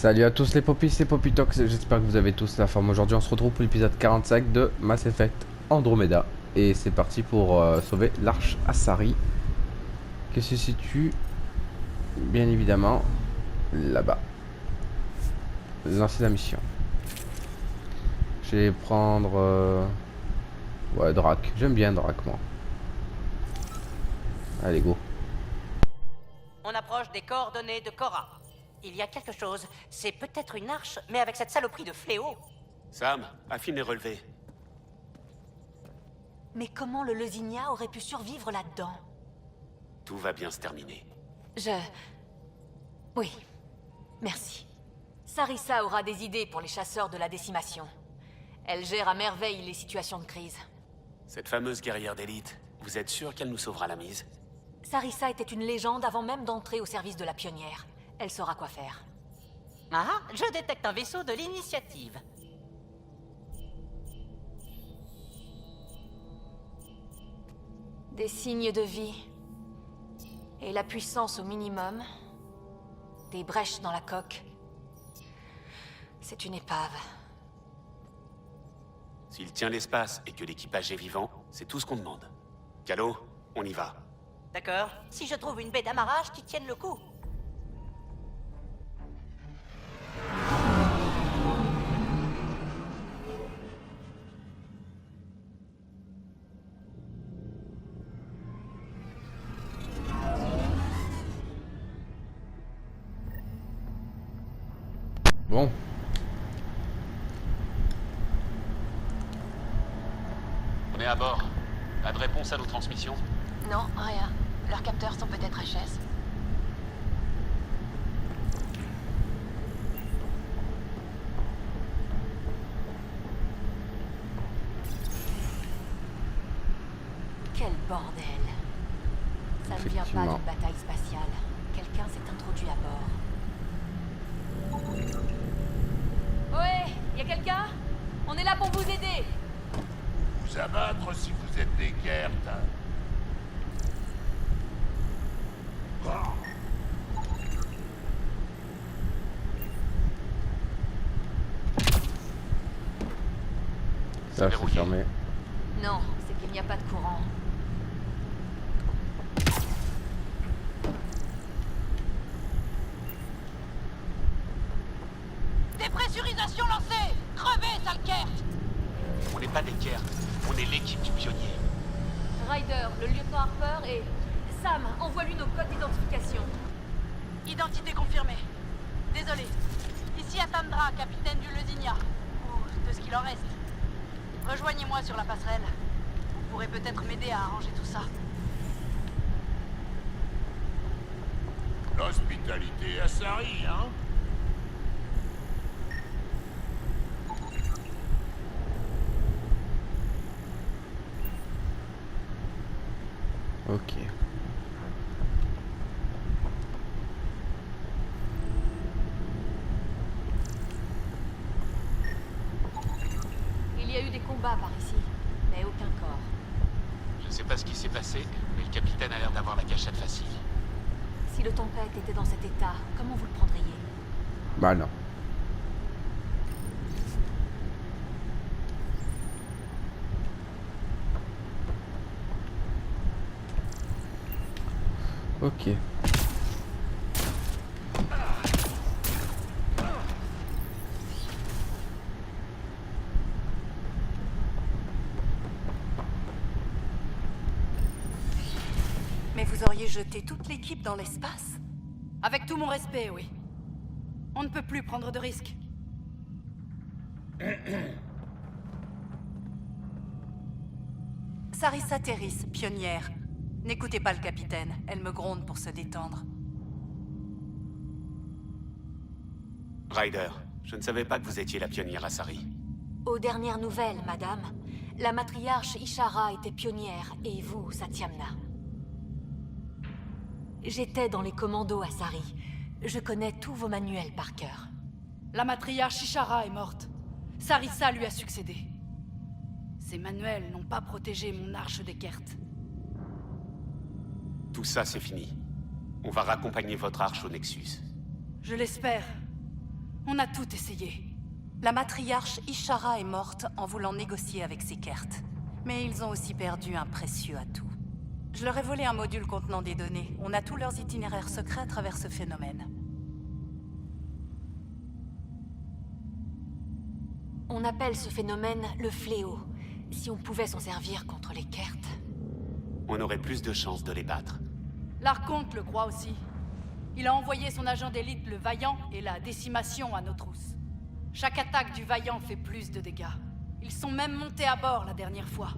Salut à tous les popis, c'est Popitox, j'espère que vous avez tous la forme. Aujourd'hui on se retrouve pour l'épisode 45 de Mass Effect Andromeda. Et c'est parti pour sauver l'Arche Asari, qui se situe bien évidemment là-bas. Lancer la mission. Je vais prendre... ouais, Drac, j'aime bien Drac moi. Allez go. On approche des coordonnées de Cora. Il y a quelque chose. C'est peut-être une arche, mais avec cette saloperie de fléau. Sam, affine les relevés. Mais comment le Leusignia aurait pu survivre là-dedans? Tout va bien se terminer. Oui. Merci. Sarissa aura des idées pour les chasseurs de la décimation. Elle gère à merveille les situations de crise. Cette fameuse guerrière d'élite, vous êtes sûr qu'elle nous sauvera la mise? Sarissa était une légende avant même d'entrer au service de la pionnière. Elle saura quoi faire. Ah, je détecte un vaisseau de l'initiative. Des signes de vie. Et la puissance au minimum. Des brèches dans la coque. C'est une épave. S'il tient l'espace et que l'équipage est vivant, c'est tout ce qu'on demande. Calo, on y va. D'accord. Si je trouve une baie d'amarrage qui tienne le coup. Bon. On est à bord. Pas de réponse à nos transmissions? Non, rien. Leurs capteurs sont peut-être HS. Quel bordel. Ça ne vient pas Effectivement. d'une bataille spatiale. Quelqu'un s'est introduit à bord. Ouais, y a quelqu'un? On est là pour vous aider. Vous abattre si vous êtes des Gert. Ça c'est verrouillé. fermé. Non, c'est qu'il n'y a pas de courant. Dépressurisation lancée! Crevez, Salkert! On n'est pas des Kert, on est l'équipe du pionnier. Ryder, le lieutenant Harper et... Sam, envoie-lui nos codes d'identification. Identité confirmée. Désolé. Ici Attendra, capitaine du Leusignia. Ou de ce qu'il en reste. Rejoignez-moi sur la passerelle. Vous pourrez peut-être m'aider à arranger tout ça. L'hospitalité à Sari, hein? Ok. Il y a eu des combats par ici, mais aucun corps. Je sais pas ce qui s'est passé, mais le capitaine a l'air d'avoir la cachette facile. Si le Tempête était dans cet état, comment vous le prendriez? Bah non. Ok. Mais vous auriez jeté toute l'équipe dans l'espace? Avec tout mon respect, oui. On ne peut plus prendre de risques. Sarissa Terris, pionnière. N'écoutez pas le capitaine, elle me gronde pour se détendre. Ryder, je ne savais pas que vous étiez la pionnière Asari. Aux dernières nouvelles, madame, la matriarche Ishara était pionnière, et vous, Satyamna. J'étais dans les commandos à Sari. Je connais tous vos manuels par cœur. La matriarche Ishara est morte. Sarissa lui a succédé. Ces manuels n'ont pas protégé mon arche des Kert. Tout ça, c'est fini. On va raccompagner votre arche au Nexus. Je l'espère. On a tout essayé. La matriarche Ishara est morte en voulant négocier avec ces Kert. Mais ils ont aussi perdu un précieux atout. Je leur ai volé un module contenant des données. On a tous leurs itinéraires secrets à travers ce phénomène. On appelle ce phénomène le fléau. Si on pouvait s'en servir contre les Kert. On aurait plus de chances de les battre. L'Archonte le croit aussi. Il a envoyé son agent d'élite, le Vaillant, et la décimation à nos trousses. Chaque attaque du Vaillant fait plus de dégâts. Ils sont même montés à bord la dernière fois.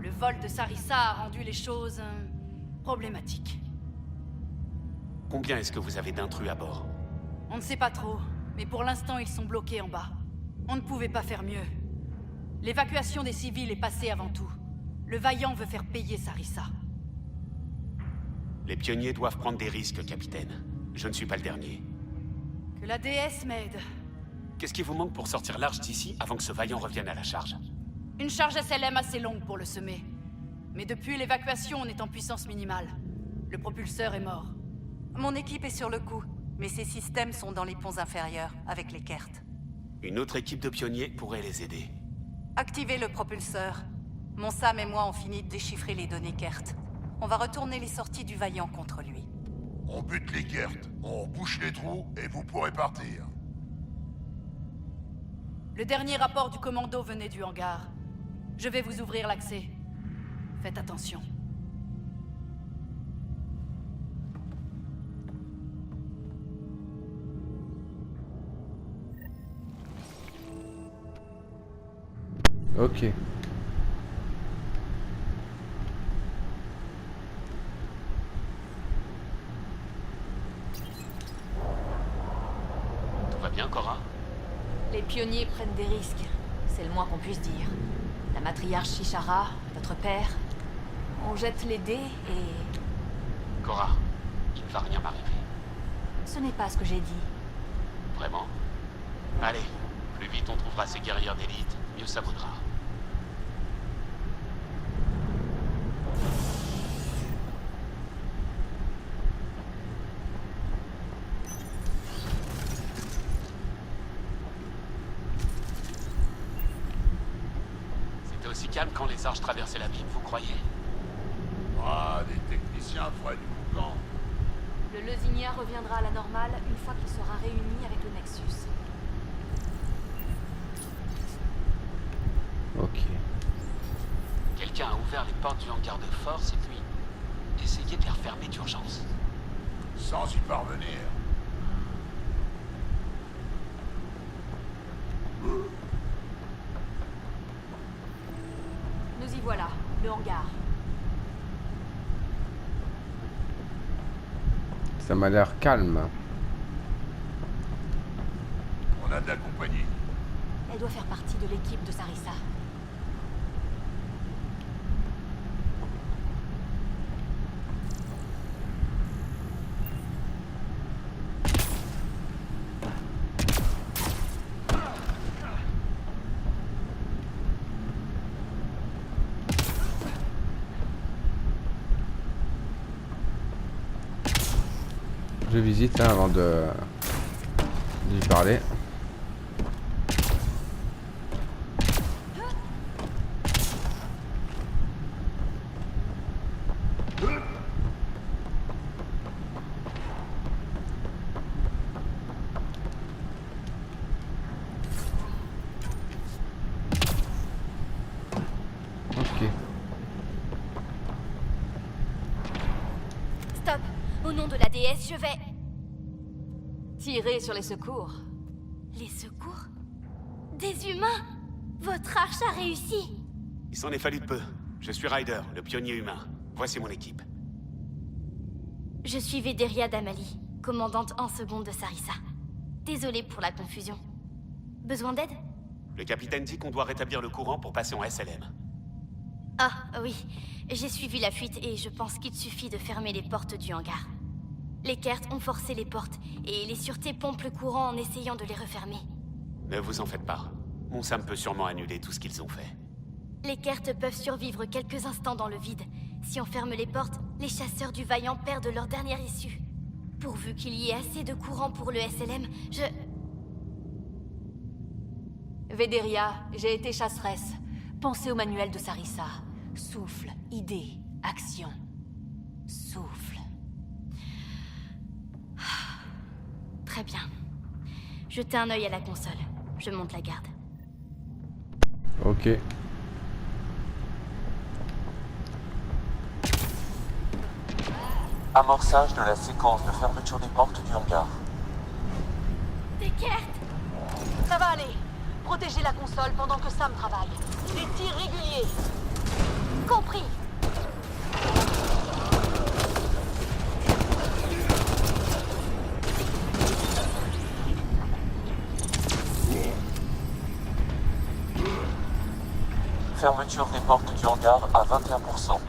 Le vol de Sarissa a rendu les choses... problématiques. Combien est-ce que vous avez d'intrus à bord? On ne sait pas trop, mais pour l'instant ils sont bloqués en bas. On ne pouvait pas faire mieux. L'évacuation des civils est passée avant tout. Le Vaillant veut faire payer Sarissa. Les pionniers doivent prendre des risques, capitaine. Je ne suis pas le dernier. Que la déesse m'aide. Qu'est-ce qui vous manque pour sortir large d'ici avant que ce Vaillant revienne à la charge? Une charge SLM assez longue pour le semer. Mais depuis l'évacuation, on est en puissance minimale. Le propulseur est mort. Mon équipe est sur le coup, mais ces systèmes sont dans les ponts inférieurs, avec les Kert. Une autre équipe de pionniers pourrait les aider. Activez le propulseur. Mon Sam et moi ont fini de déchiffrer les données Kert. On va retourner les sorties du Vaillant contre lui. On bute les Kert, on bouche les trous et vous pourrez partir. Le dernier rapport du commando venait du hangar. Je vais vous ouvrir l'accès. Faites attention. Ok. Tout va bien, Cora? Les pionniers prennent des risques. C'est le moins qu'on puisse dire. La matriarche Ishara, votre père... On jette les dés et... Cora, il ne va rien m'arriver. Ce n'est pas ce que j'ai dit. Vraiment? Allez, plus vite on trouvera ces guerrières d'élite, mieux ça vaudra. C'était aussi calme quand les arches traversaient l'abîme, vous croyez? Ah, des techniciens feraient du boucan. Le Leuzinia reviendra à la normale une fois qu'il sera réuni avec le Nexus. Ok. Quelqu'un a ouvert les portes du hangar de force et puis... essayé de les refermer d'urgence. Sans y parvenir. Nous y voilà, le hangar. Ça m'a l'air calme. On a de la compagnie. Elle doit faire partie de l'équipe de Sarissa. Je visite hein, avant de lui parler. Ok. Stop! Au nom de la déesse, je vais... Tirer sur les secours. Les secours? Des humains? Votre arche a réussi! Il s'en est fallu de peu. Je suis Ryder, le pionnier humain. Voici mon équipe. Je suis Védéria Damali, commandante en seconde de Sarissa. Désolée pour la confusion. Besoin d'aide? Le capitaine dit qu'on doit rétablir le courant pour passer en SLM. Ah, oui. J'ai suivi la fuite et je pense qu'il suffit de fermer les portes du hangar. Les Kert ont forcé les portes et les sûretés pompent le courant en essayant de les refermer. Ne vous en faites pas. Mon Sam peut sûrement annuler tout ce qu'ils ont fait. Les Kert peuvent survivre quelques instants dans le vide. Si on ferme les portes, les chasseurs du Vaillant perdent leur dernière issue. Pourvu qu'il y ait assez de courant pour le SLM, Védéria, j'ai été chasseresse. Pensez au manuel de Sarissa. Souffle, idée, action. Souffle. Très bien. Jetez un œil à la console. Je monte la garde. Ok. Amorçage de la séquence de fermeture des portes du hangar. Deckert! Ça va aller. Protégez la console pendant que Sam travaille. Des tirs réguliers. Compris. Fermeture des portes du hangar à 21%.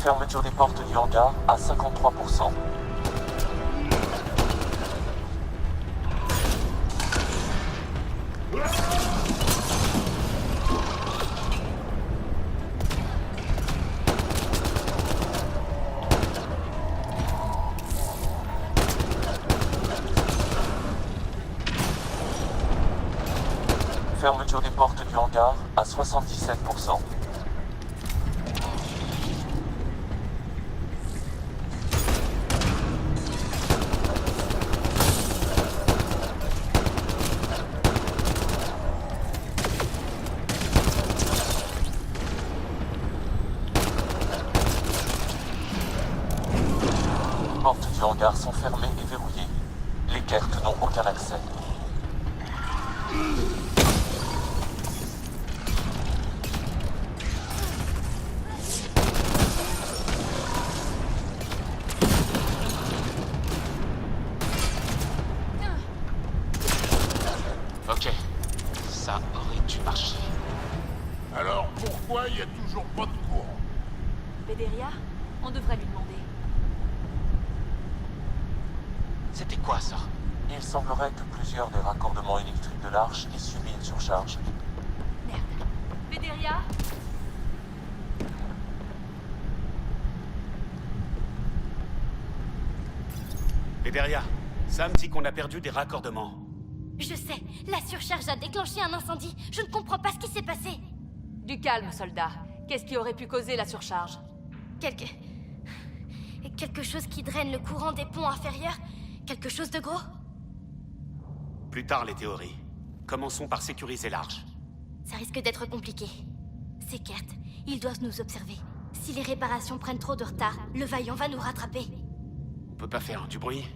Fermeture des portes du hangar à 53%. Fermeture des portes du hangar à 77%. Les portes du hangar sont fermées et verrouillées. Les Kert n'ont aucun accès. Ok. Ça aurait dû marcher. Alors pourquoi il y a toujours pas de courant? Védéria, on devrait lui demander. C'était quoi ça? Il semblerait que plusieurs des raccordements électriques de l'arche aient subi une surcharge. Merde. Védéria? Védéria, Sam dit qu'on a perdu des raccordements. Je sais, la surcharge a déclenché un incendie. Je ne comprends pas ce qui s'est passé. Du calme, soldat. Qu'est-ce qui aurait pu causer la surcharge? Quelque chose qui draine le courant des ponts inférieurs? Quelque chose de gros? Plus tard les théories. Commençons par sécuriser l'arche. Ça risque d'être compliqué. C'est Kert. Ils doivent nous observer. Si les réparations prennent trop de retard, le Vaillant va nous rattraper. On peut pas faire du bruit?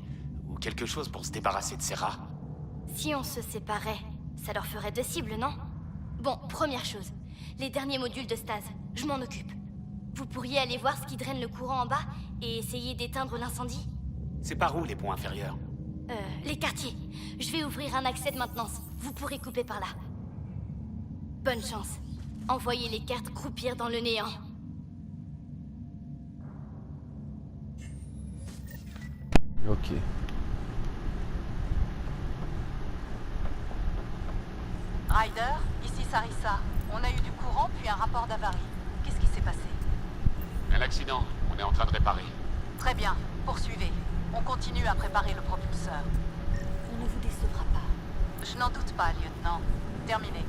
Ou quelque chose pour se débarrasser de ces rats? Si on se séparait, ça leur ferait deux cibles, non? Bon, première chose. Les derniers modules de stase. Je m'en occupe. Vous pourriez aller voir ce qui draine le courant en bas et essayer d'éteindre l'incendie? C'est par où les ponts inférieurs? Les quartiers. Je vais ouvrir un accès de maintenance. Vous pourrez couper par là. Bonne chance. Envoyez les cartes croupir dans le néant. Ok. Ryder, ici Sarissa. On a eu du courant puis un rapport d'avarie. Qu'est-ce qui s'est passé? Un accident. On est en train de réparer. Très bien, poursuivez. On continue à préparer le propulseur. On ne vous décevra pas. Je n'en doute pas, lieutenant. Terminé.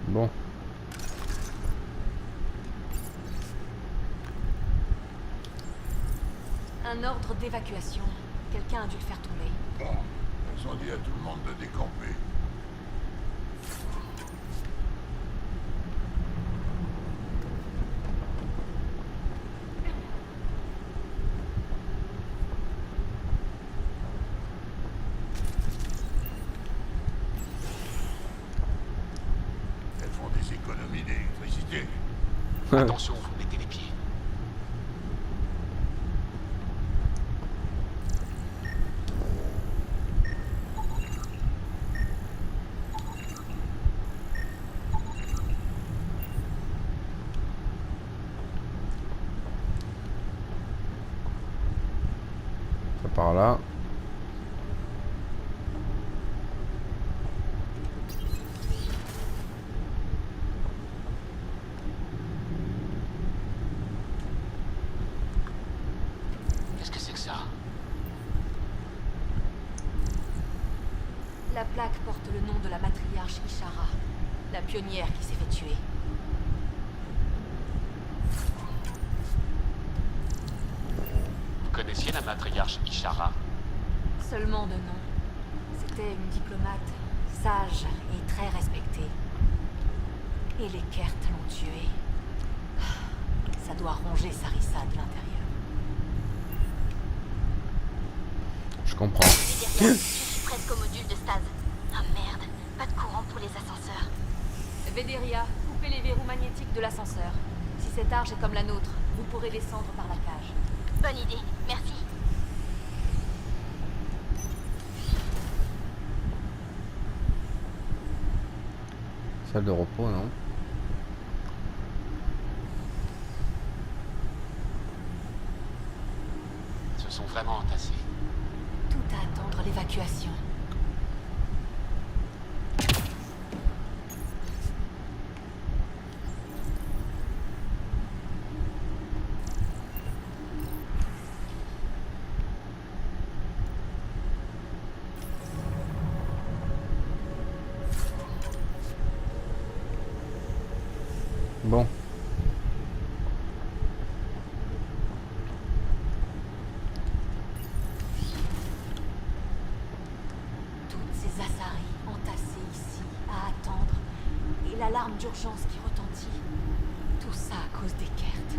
Bon. Un ordre d'évacuation. Quelqu'un a dû le faire tomber. Bon, ils ont dit à tout le monde de décamper. Attention, vous mettez les pieds. Ça part là. Qu'est-ce que c'est que ça? La plaque porte le nom de la matriarche Ishara, la pionnière qui s'est fait tuer. Vous connaissiez la matriarche Ishara? Seulement de nom. C'était une diplomate sage et très respectée. Et les Kert l'ont tuée. Ça doit ronger Sarissa de l'intérieur. Je comprends. Védéria, je suis presque au module de stase. Ah merde, pas de courant pour les ascenseurs. Védéria, coupez les verrous magnétiques de l'ascenseur. Si cette arche est comme la nôtre, vous pourrez descendre par la cage. Bonne idée, merci. Salle de repos, non? Ils se sont vraiment entassés. Tout à attendre l'évacuation. Bon. Toutes ces Asari entassées ici, à attendre. Et l'alarme d'urgence qui retentit. Tout ça à cause des Kert.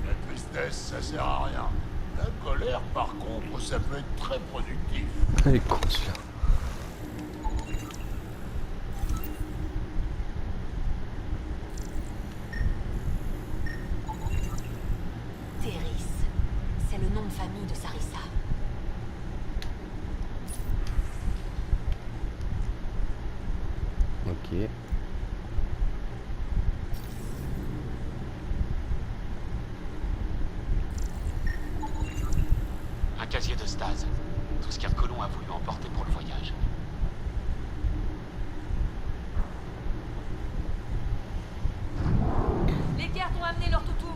La tristesse, ça sert à rien. La colère, par contre, ça peut être très productif. Elle est con celui-là. Téris, c'est le nom de famille de Sarissa. Ok. Un casier de stase. Tout ce qu'Hercolon a voulu emporter pour le voyage. Les Kert ont amené leur toutou.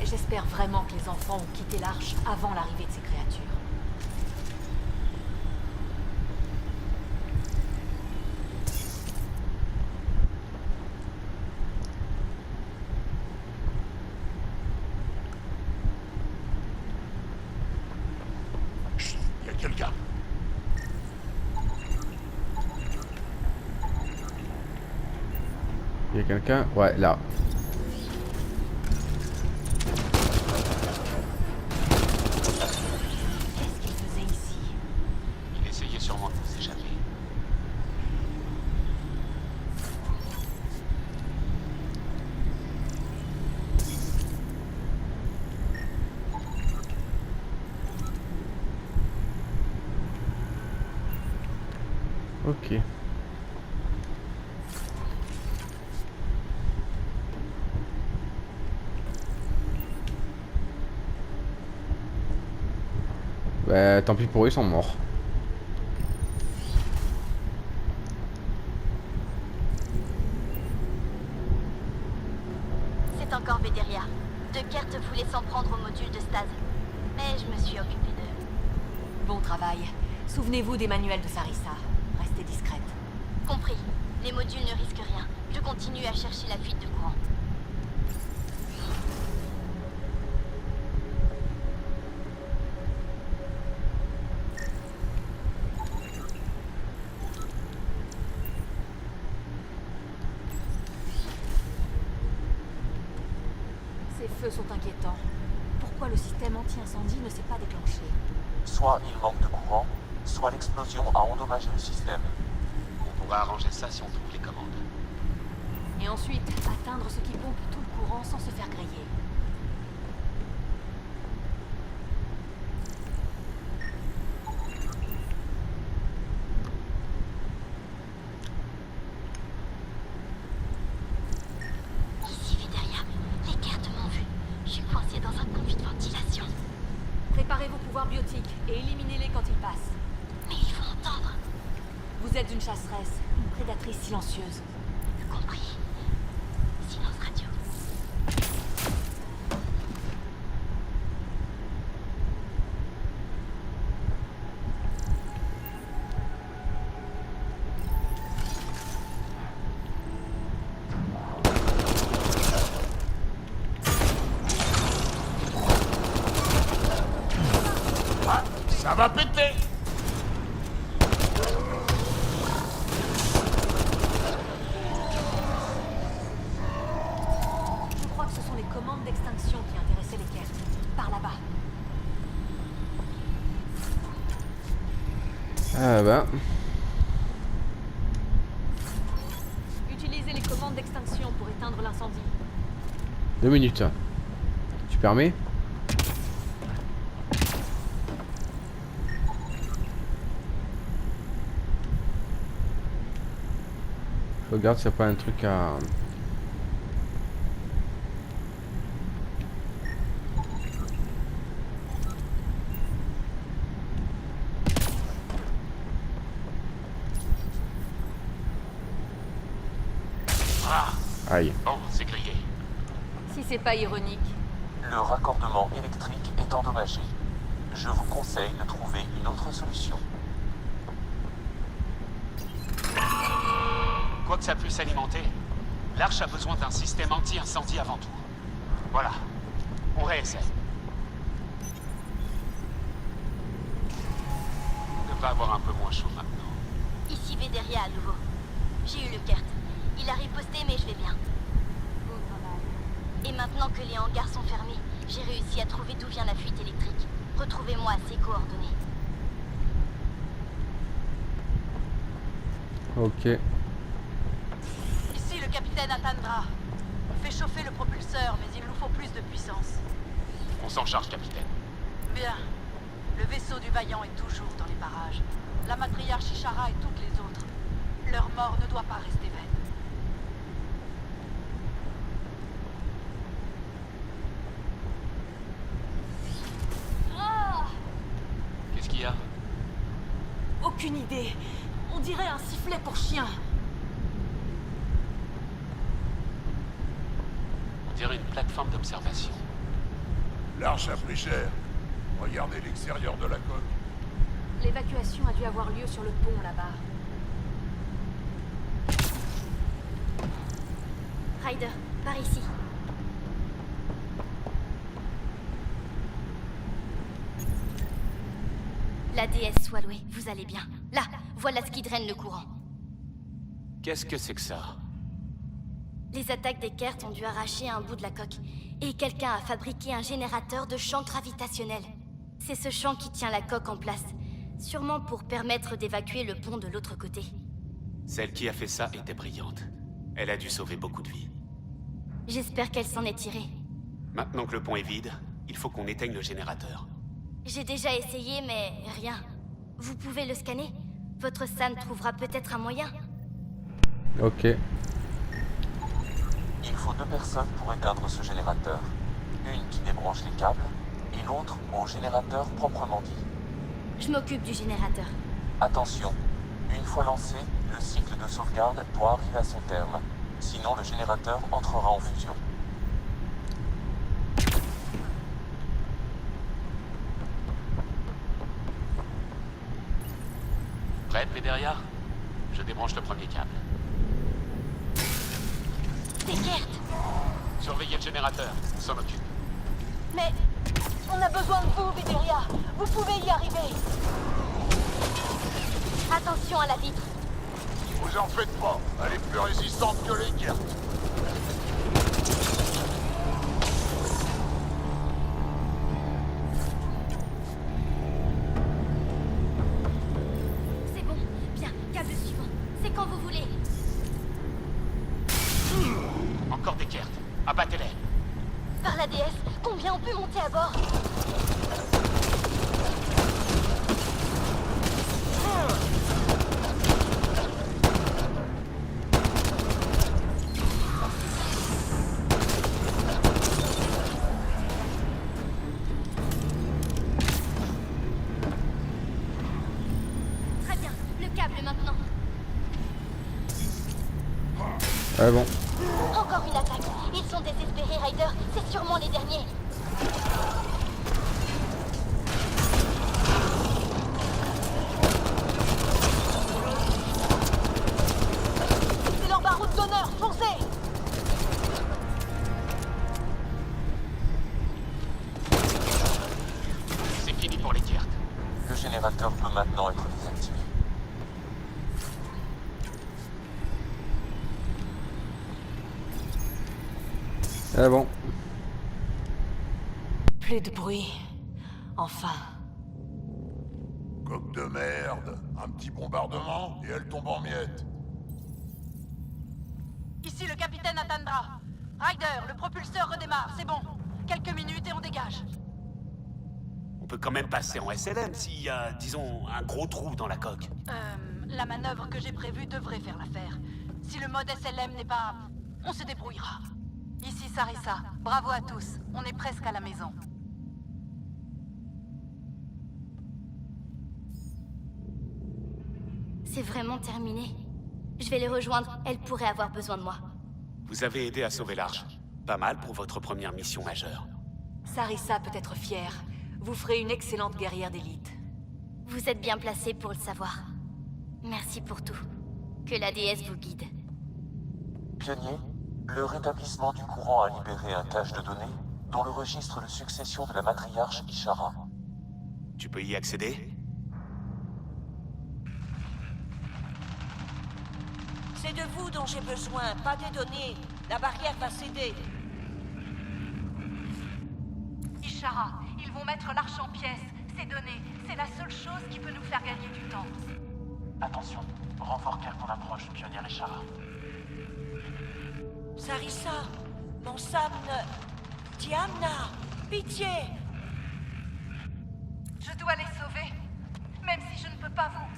Et j'espère vraiment que les enfants ont quitté l'arche avant l'arrivée de ces créatures. Chut, y a quelqu'un. Il y a quelqu'un? Ouais, là. Qu'est-ce qu'ils faisaient ici? Il essayait sûrement de vous échapper. Ok. Bah, tant pis pour eux, ils sont morts. C'est encore Védéria. De Kert voulait s'en prendre au module de stase. Mais je me suis occupée d'eux. Bon travail. Souvenez-vous des manuels de Sarissa. Restez discrète. Compris. Les modules ne risquent rien. Je continue à chercher la fuite de courant. Ces feux sont inquiétants. Pourquoi le système anti-incendie ne s'est pas Soit il manque de courant, soit l'explosion a endommagé le système. On pourra arranger ça si on trouve les commandes. Et ensuite, atteindre ce qui pompe tout le courant sans se faire griller. Ici, Védaria. Les cartes m'ont vu. Je suis coincée dans un conduit de ventilation. Préparez vos pouvoirs biotiques et éliminez-les quand ils passent. Mais ils vont entendre. Vous êtes une chasseresse, une prédatrice silencieuse. Compris. Silence radio. Ah, ça va péter! Je crois que ce sont les commandes d'extinction qui intéressaient les Kert. Par là-bas. Ah bah. Utilisez les commandes d'extinction pour éteindre l'incendie. 2 minutes. Tu permets? Je regarde s'il n'y a pas un truc à... Aïe. Bon, c'est grillé. Si c'est pas ironique. Le raccordement électrique est endommagé. Je vous conseille de trouver une autre solution. Quoi que ça puisse alimenter, l'Arche a besoin d'un système anti-incendie avant tout. Voilà. On réessaie. On devrait avoir un peu moins chaud maintenant. Ici, Védaria à nouveau. J'ai eu le Kert. Il a riposté, mais je vais bien. Et maintenant que les hangars sont fermés, j'ai réussi à trouver d'où vient la fuite électrique. Retrouvez-moi ces coordonnées. Ok. Ici le capitaine Atandra. On fait chauffer le propulseur, mais il nous faut plus de puissance. On s'en charge, capitaine. Bien. Le vaisseau du Vaillant est toujours dans les parages. La matriarche Ishara et toutes les autres. Leur mort ne doit pas rester vaine. Qu'est-ce qu'il y a? Aucune idée. On dirait un sifflet pour chien. On dirait une plateforme d'observation. L'arche a pris cher. Regardez l'extérieur de la coque. L'évacuation a dû avoir lieu sur le pont là-bas. Ryder, par ici. La déesse soit louée, vous allez bien. Là, voilà ce qui draine le courant. Qu'est-ce que c'est que ça? Les attaques des Kert ont dû arracher un bout de la coque. Et quelqu'un a fabriqué un générateur de champ gravitationnel. C'est ce champ qui tient la coque en place. Sûrement pour permettre d'évacuer le pont de l'autre côté. Celle qui a fait ça était brillante. Elle a dû sauver beaucoup de vies. J'espère qu'elle s'en est tirée. Maintenant que le pont est vide, il faut qu'on éteigne le générateur. J'ai déjà essayé, mais rien. Vous pouvez le scanner? Votre SAN trouvera peut-être un moyen. Ok. Il faut 2 personnes pour éteindre ce générateur. Une qui débranche les câbles et l'autre au générateur proprement dit. Je m'occupe du générateur. Attention, une fois lancé, le cycle de sauvegarde doit arriver à son terme. Sinon, le générateur entrera en fusion. Prête, Védaria? Je débranche le premier câble. C'est Kert! Surveillez le générateur, on s'en occupe. Mais on a besoin de vous, Védaria. Vous pouvez y arriver. Attention à la vitre. Vous en faites pas. Elle est plus résistante que les Kert. C'est bon. Bien. Câble suivant. C'est quand vous voulez. Combien on peut monter à bord? Très bien, le câble maintenant. Ouais, bon. Encore une attaque. Ils sont désespérés, Ryder. C'est sûrement les derniers. C'est leur baroud d'honneur, foncez! C'est fini pour les Kert. Le générateur peut maintenant être désactivé. Ouais, bon. Plus de bruit. Enfin. Coque de merde. Un petit bombardement et elle tombe en miettes. Ici le capitaine Atandra. Ryder, le propulseur redémarre, c'est bon. Quelques minutes et on dégage. On peut quand même passer en SLM s'il y a, disons, un gros trou dans la coque. La manœuvre que j'ai prévue devrait faire l'affaire. Si le mode SLM n'est pas... on se débrouillera. Ici Sarissa. Bravo à tous. On est presque à la maison. C'est vraiment terminé. Je vais les rejoindre. Elles pourraient avoir besoin de moi. Vous avez aidé à sauver l'Arche. Pas mal pour votre première mission majeure. Sarissa peut être fière. Vous ferez une excellente guerrière d'élite. Vous êtes bien placé pour le savoir. Merci pour tout. Que la déesse vous guide. Pionnier, le rétablissement du courant a libéré un cache de données dont le registre de succession de la matriarche Ishara. Tu peux y accéder? C'est de vous dont j'ai besoin, pas des données. La barrière va céder. Ishara, ils vont mettre l'arche en pièces. Ces données, c'est la seule chose qui peut nous faire gagner du temps. Attention, renfort Kert en approche, pionnière Ishara. Sarissa, mon Sam ne... Tiamna, pitié! Je dois les sauver, même si je ne peux pas vous.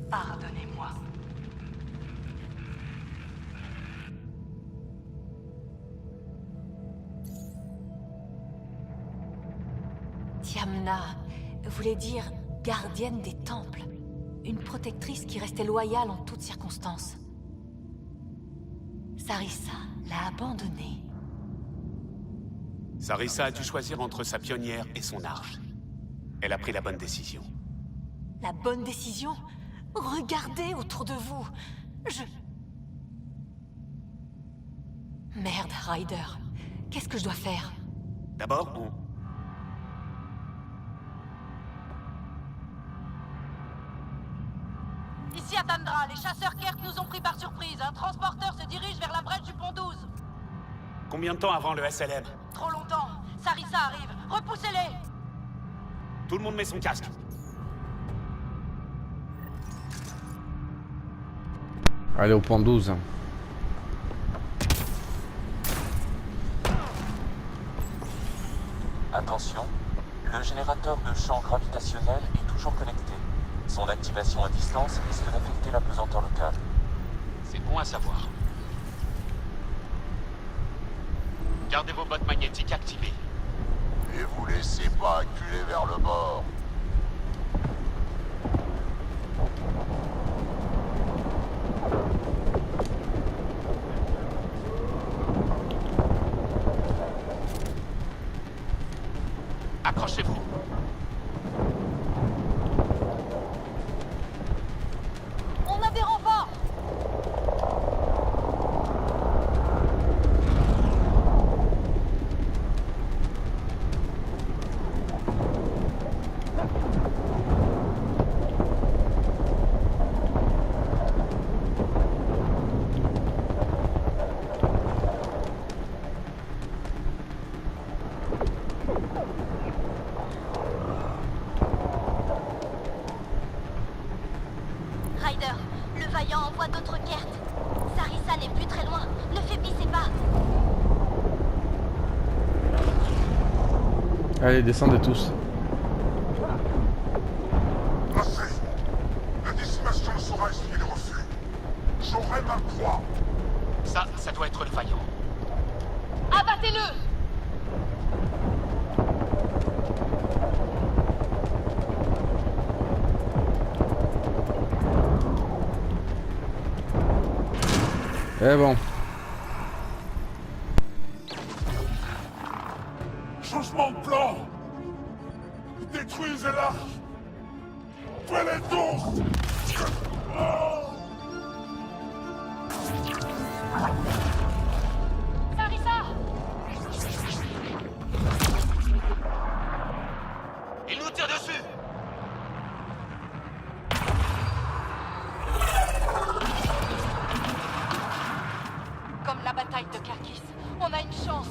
Pardonnez-moi. Tiamna voulait dire gardienne des temples. Une protectrice qui restait loyale en toutes circonstances. Sarissa l'a abandonnée. Sarissa a dû choisir entre sa pionnière et son arche. Elle a pris la bonne décision. La bonne décision? Regardez autour de vous. Merde, Ryder. Qu'est-ce que je dois faire? D'abord, Ici Atandra, les chasseurs Kert nous ont pris par surprise. Un transporteur se dirige vers la brèche du pont 12. Combien de temps avant le SLM? Trop longtemps. Sarissa arrive. Repoussez-les! Tout le monde met son casque. Allez au point 12. Attention, le générateur de champ gravitationnel est toujours connecté. Son activation à distance risque d'affecter la pesanteur locale. C'est bon à savoir. Gardez vos bottes magnétiques activées. Et vous laissez pas acculer vers le bord. Accrochez-vous. On a des renforts! Allez, descendez tous. Assez. La décimation saura essuyer le refus. J'aurai ma proie. Ça doit être le vaillant. Abattez-le! Eh bon. Changement de plan. Détruisez l'arche. Prenez tous. Sarissa! Il nous tire dessus! Comme la bataille de Kharkis, on a une chance.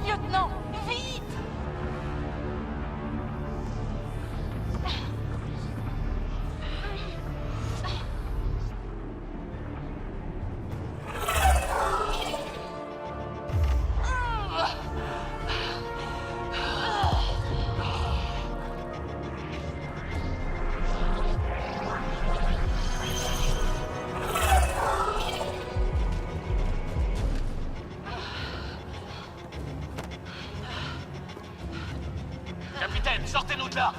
Lieutenant, vite! Capitaine, sortez-nous de là!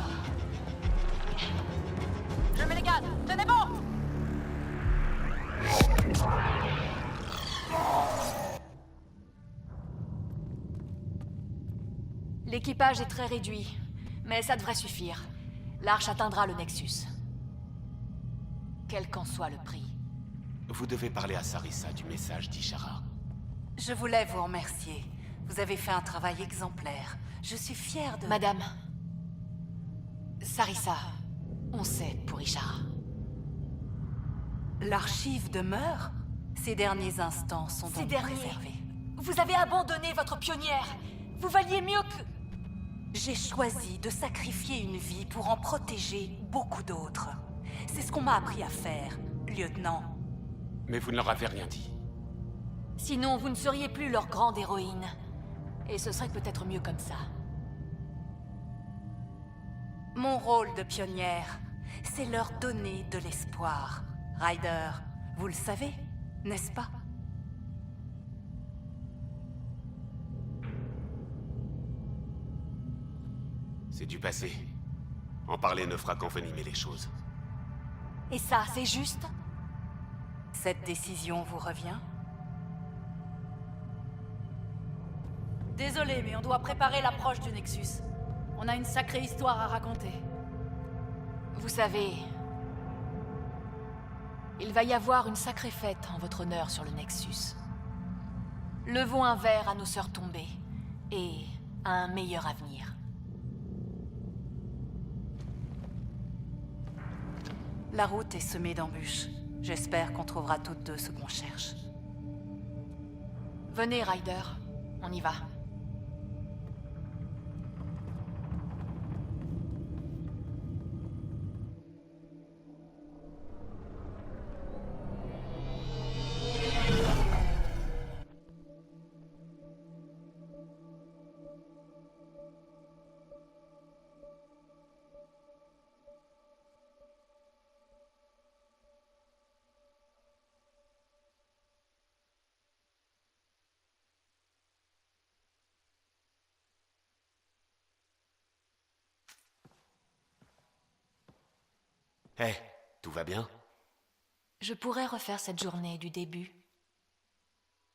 Je mets les gaz, tenez bon! L'équipage est très réduit, mais ça devrait suffire. L'arche atteindra le Nexus. Quel qu'en soit le prix. Vous devez parler à Sarissa du message d'Ishara. Je voulais vous remercier. Vous avez fait un travail exemplaire. Je suis fière de... Madame... Sarissa, on sait pour Ishara. L'archive demeure. Ces derniers instants sont Ces donc derniers. préservés. Vous avez abandonné votre pionnière. Vous valiez mieux que... J'ai choisi de sacrifier une vie pour en protéger beaucoup d'autres. C'est ce qu'on m'a appris à faire, lieutenant. Mais vous ne leur avez rien dit. Sinon, vous ne seriez plus leur grande héroïne. Et ce serait peut-être mieux comme ça. Mon rôle de pionnière, c'est leur donner de l'espoir. Ryder, vous le savez, n'est-ce pas? C'est du passé. En parler ne fera qu'envenimer les choses. Et ça, c'est juste? Cette décision vous revient? Désolé, mais on doit préparer l'approche du Nexus. On a une sacrée histoire à raconter. Vous savez... Il va y avoir une sacrée fête en votre honneur sur le Nexus. Levons un verre à nos sœurs tombées. Et à un meilleur avenir. La route est semée d'embûches. J'espère qu'on trouvera toutes deux ce qu'on cherche. Venez, Ryder. On y va. Hé, tout va bien? Je pourrais refaire cette journée du début.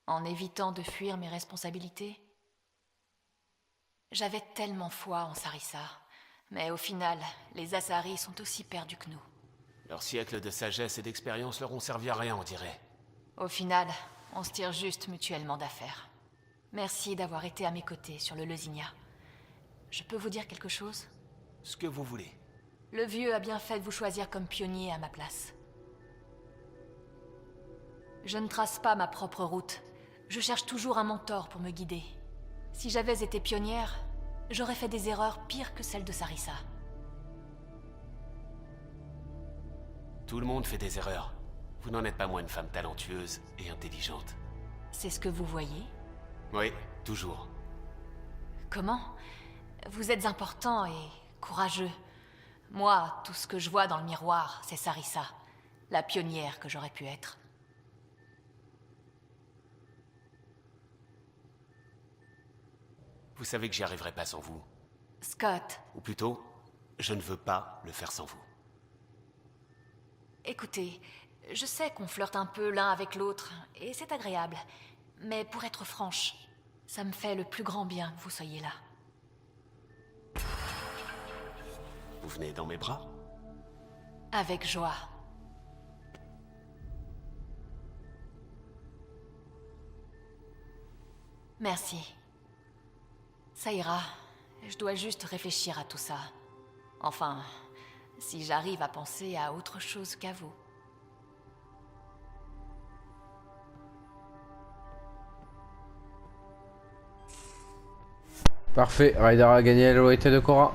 En évitant de fuir mes responsabilités. J'avais tellement foi en Sarissa. Mais au final, les Asari sont aussi perdus que nous. Leurs siècles de sagesse et d'expérience leur ont servi à rien, on dirait. Au final, on se tire juste mutuellement d'affaire. Merci d'avoir été à mes côtés sur le Leuzinia. Je peux vous dire quelque chose? Ce que vous voulez. Le vieux a bien fait de vous choisir comme pionnier à ma place. Je ne trace pas ma propre route. Je cherche toujours un mentor pour me guider. Si j'avais été pionnière, j'aurais fait des erreurs pires que celles de Sarissa. Tout le monde fait des erreurs. Vous n'en êtes pas moins une femme talentueuse et intelligente. C'est ce que vous voyez? Oui, toujours. Comment? Vous êtes important et courageux. Moi, tout ce que je vois dans le miroir, c'est Sarissa, la pionnière que j'aurais pu être. Vous savez que j'y arriverai pas sans vous. Scott, Ou plutôt, je ne veux pas le faire sans vous. écoutez, je sais qu'on flirte un peu l'un avec l'autre, et c'est agréable. Mais pour être franche, ça me fait le plus grand bien que vous soyez là. Vous venez dans mes bras? Avec joie. Merci. Ça ira. Je dois juste réfléchir à tout ça. Enfin, si j'arrive à penser à autre chose qu'à vous. Parfait, Ryder a gagné la loyauté de Cora.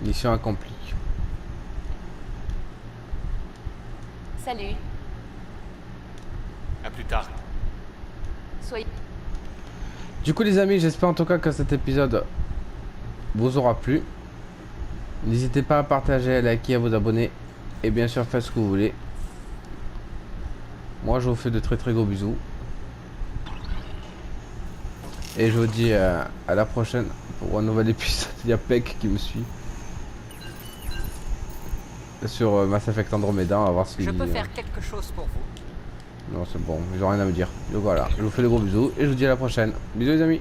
Mission accomplie. Salut. À plus tard. Soyez... Du coup les amis, j'espère en tout cas que cet épisode vous aura plu. N'hésitez pas à partager, à liker, à vous abonner. Et bien sûr faites ce que vous voulez. Moi je vous fais de très gros bisous. Et je vous dis à la prochaine pour un nouvel épisode. Il y a Peck qui me suit. Sur Mass Effect Andromeda, on va voir si... Je peux faire quelque chose pour vous. Non c'est bon, ils ont rien à me dire. Donc voilà, je vous fais de gros bisous et je vous dis à la prochaine. Bisous les amis.